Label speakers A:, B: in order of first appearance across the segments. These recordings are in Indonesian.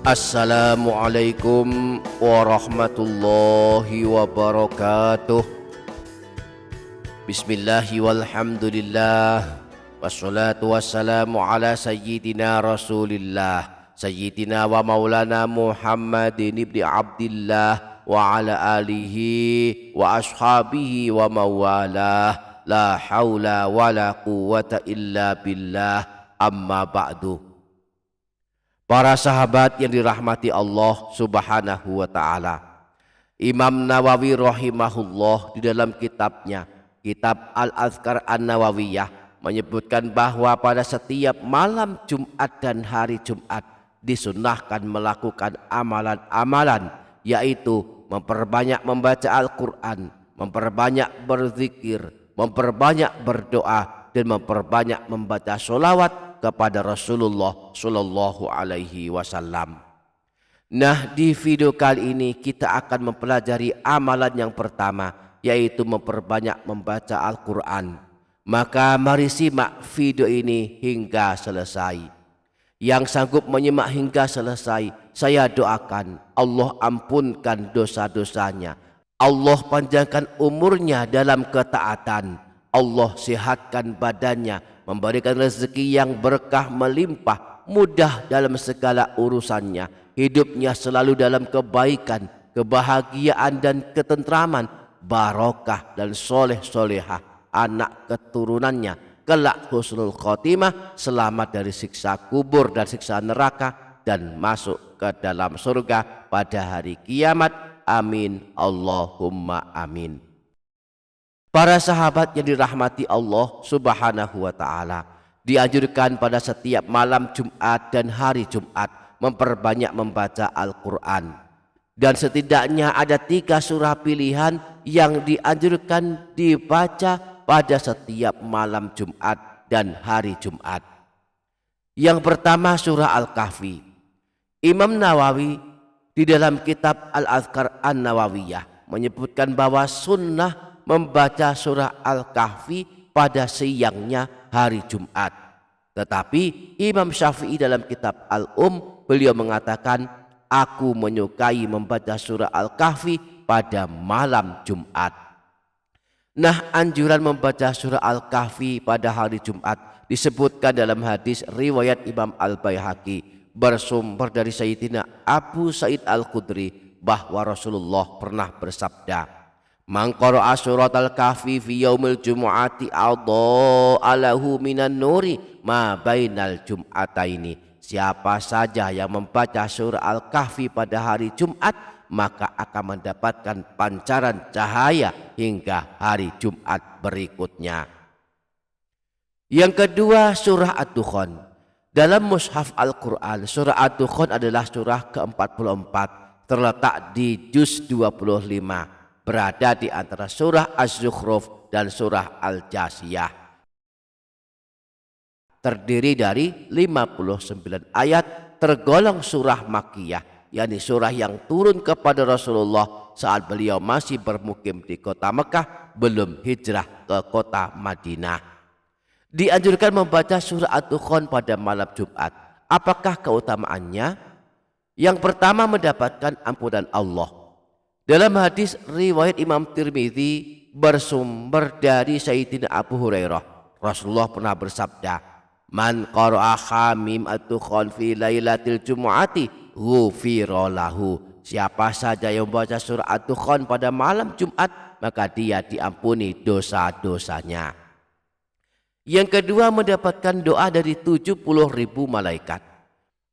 A: Assalamualaikum warahmatullahi wabarakatuh. Bismillahi walhamdulillah, wassalatu wassalamu ala sayyidina rasulillah, sayyidina wa maulana Muhammadin ibni Abdillah wa ala alihi wa ashabihi wa mawalah. La hawla wa la quwwata illa billah, amma ba'du. Para sahabat yang dirahmati Allah subhanahu wa ta'ala, Imam Nawawi rahimahullah di dalam kitabnya Kitab Al-Azkar An-Nawawiyah menyebutkan bahwa pada setiap malam Jumat dan hari Jumat disunnahkan melakukan amalan-amalan, yaitu memperbanyak membaca Al-Quran, memperbanyak berzikir, memperbanyak berdoa, dan memperbanyak membaca sholawat kepada Rasulullah Shallallahu Alaihi Wasallam. Nah, di video kali ini kita akan mempelajari amalan yang pertama, yaitu memperbanyak membaca Al-Quran. Maka mari simak video ini hingga selesai. Yang sanggup menyimak hingga selesai, saya doakan Allah ampunkan dosa-dosanya, Allah panjangkan umurnya dalam ketaatan, Allah sehatkan badannya, memberikan rezeki yang berkah melimpah, mudah dalam segala urusannya, hidupnya selalu dalam kebaikan, kebahagiaan dan ketentraman, barokah dan soleh-solehah anak keturunannya, kelak husnul khotimah, selamat dari siksa kubur dan siksa neraka, dan masuk ke dalam surga pada hari kiamat. Amin Allahumma amin. Para sahabat yang dirahmati Allah subhanahu wa ta'ala, dianjurkan pada setiap malam Jumat dan hari Jumat memperbanyak membaca Al-Quran. Dan setidaknya ada 3 surah pilihan yang dianjurkan dibaca pada setiap malam Jumat dan hari Jumat. Yang pertama surah Al-Kahfi. Imam Nawawi di dalam kitab Al-Azkar An-Nawawiyah menyebutkan bahwa sunnah membaca surah Al-Kahfi pada siangnya hari Jumat. Tetapi Imam Syafi'i dalam kitab beliau mengatakan, aku menyukai membaca surah Al-Kahfi pada malam Jumat. Nah, anjuran membaca surah Al-Kahfi pada hari Jumat disebutkan dalam hadis riwayat Imam Al-Baihaqi bersumber dari Sayyidina Abu Sa'id Al-Khudri bahwa Rasulullah pernah bersabda, man qara'a surat Al-Kahfi fi yaumil jumu'ati adha'alahu minan nuri ma bainal jum'ataini. Siapa saja yang membaca surah Al-Kahfi pada hari Jumat, maka akan mendapatkan pancaran cahaya hingga hari Jumat berikutnya. Yang kedua surah Ad-Dukhan. Dalam mushaf Al-Quran, surah Ad-Dukhan adalah surah ke-44, terletak di juz 25. Berada di antara surah Az-Zukhruf dan surah Al-Jasiyah. Terdiri dari 59 ayat, tergolong surah Makkiyah, yakni surah yang turun kepada Rasulullah saat beliau masih bermukim di kota Mekah, belum hijrah ke kota Madinah. Dianjurkan membaca surah Ad-Dukhan pada malam Jumat. Apakah keutamaannya? Yang pertama, mendapatkan ampunan Allah. Dalam hadis riwayat Imam Tirmidzi bersumber dari Sayyidina Abu Hurairah, Rasulullah pernah bersabda, man qara'a hamim ad-dukhan fi lailatil jumu'ati ghufira lahu. Siapa saja yang membaca surah Ad-Dukhan pada malam Jumat, maka dia diampuni dosa-dosanya. Yang kedua, mendapatkan doa dari 70.000 malaikat.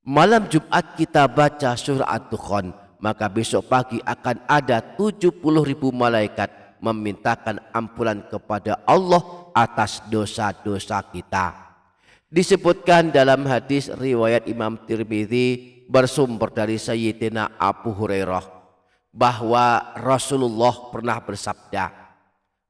A: Malam Jumat kita baca surah Ad-Dukhan, maka besok pagi akan ada 70.000 malaikat memintakan ampunan kepada Allah atas dosa-dosa kita. Disebutkan dalam hadis riwayat Imam Tirmidzi bersumber dari Sayyidina Abu Hurairah bahwa Rasulullah pernah bersabda,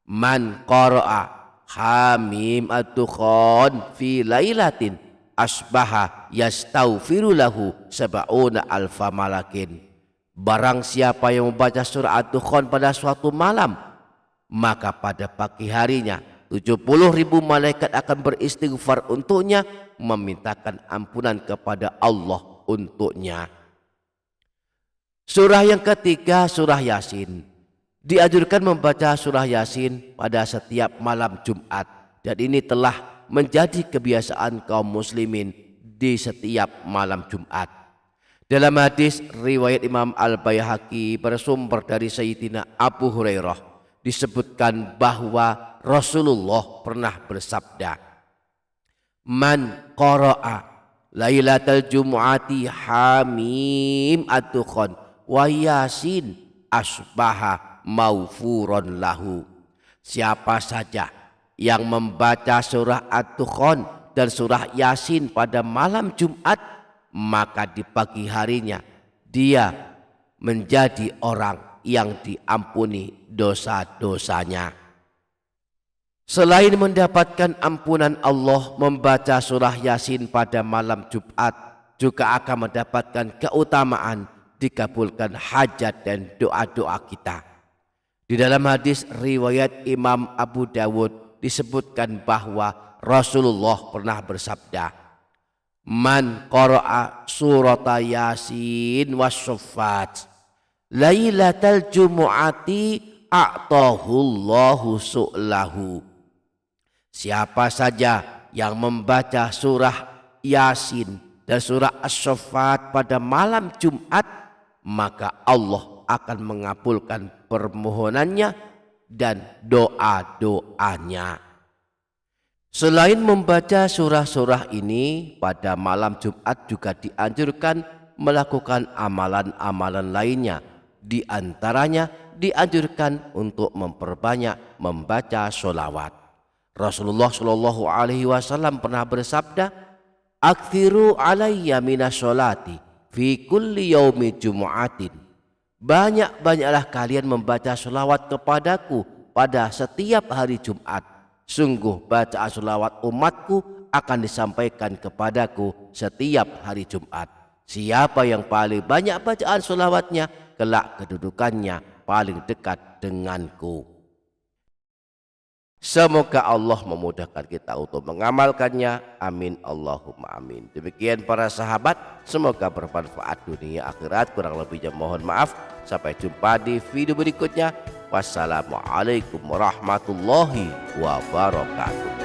A: man qara'a hamim ad-dukhan fi lailatin asbaha yastaghfiru lahu sab'una alfa malakin. Barang siapa yang membaca surah Ad-Dukhan pada suatu malam, maka pada pagi harinya 70.000 malaikat akan beristighfar untuknya, memintakan ampunan kepada Allah untuknya. Surah yang ketiga, surah Yasin. Dianjurkan membaca surah Yasin pada setiap malam Jumat, dan ini telah menjadi kebiasaan kaum muslimin di setiap malam Jumat. Dalam hadis riwayat Imam Al-Baihaqi bersumber dari Sayyidina Abu Hurairah disebutkan bahwa Rasulullah pernah bersabda, "Man qara'a lailatal jumu'ati hamim ad-dukhan wa yasin asbaha maufuron lahu." Siapa saja yang membaca surah ad-dukhan dan surah Yasin pada malam Jumat, maka di pagi harinya dia menjadi orang yang diampuni dosa-dosanya. Selain mendapatkan ampunan Allah, membaca surah Yasin pada malam Jumat juga akan mendapatkan keutamaan dikabulkan hajat dan doa-doa kita. Di dalam hadis riwayat Imam Abu Dawud disebutkan bahwa Rasulullah pernah bersabda, "Man qara'a surata Yasin was-suffat lailatal jumu'ati a'tahullahu su'lahu." Siapa saja yang membaca surah Yasin dan surah As-Saffat pada malam Jumat, maka Allah akan mengabulkan permohonannya dan doa-doanya. Selain membaca surah-surah ini pada malam Jumat, juga dianjurkan melakukan amalan-amalan lainnya. Di antaranya dianjurkan untuk memperbanyak membaca sholawat. Rasulullah Shallallahu Alaihi Wasallam pernah bersabda, "Aktsiru alayya minas sholati fi kulli yaumi jumu'atin." Banyak-banyaklah kalian membaca sholawat kepadaku pada setiap hari Jumat. Sungguh bacaan sholawat umatku akan disampaikan kepadaku setiap hari Jumat. Siapa yang paling banyak bacaan sholawatnya, kelak kedudukannya paling dekat denganku. Semoga Allah memudahkan kita untuk mengamalkannya. Amin Allahumma amin. Demikian para sahabat, semoga bermanfaat dunia akhirat. Kurang lebihnya mohon maaf. Sampai jumpa di video berikutnya. Wassalamualaikum warahmatullahi wabarakatuh.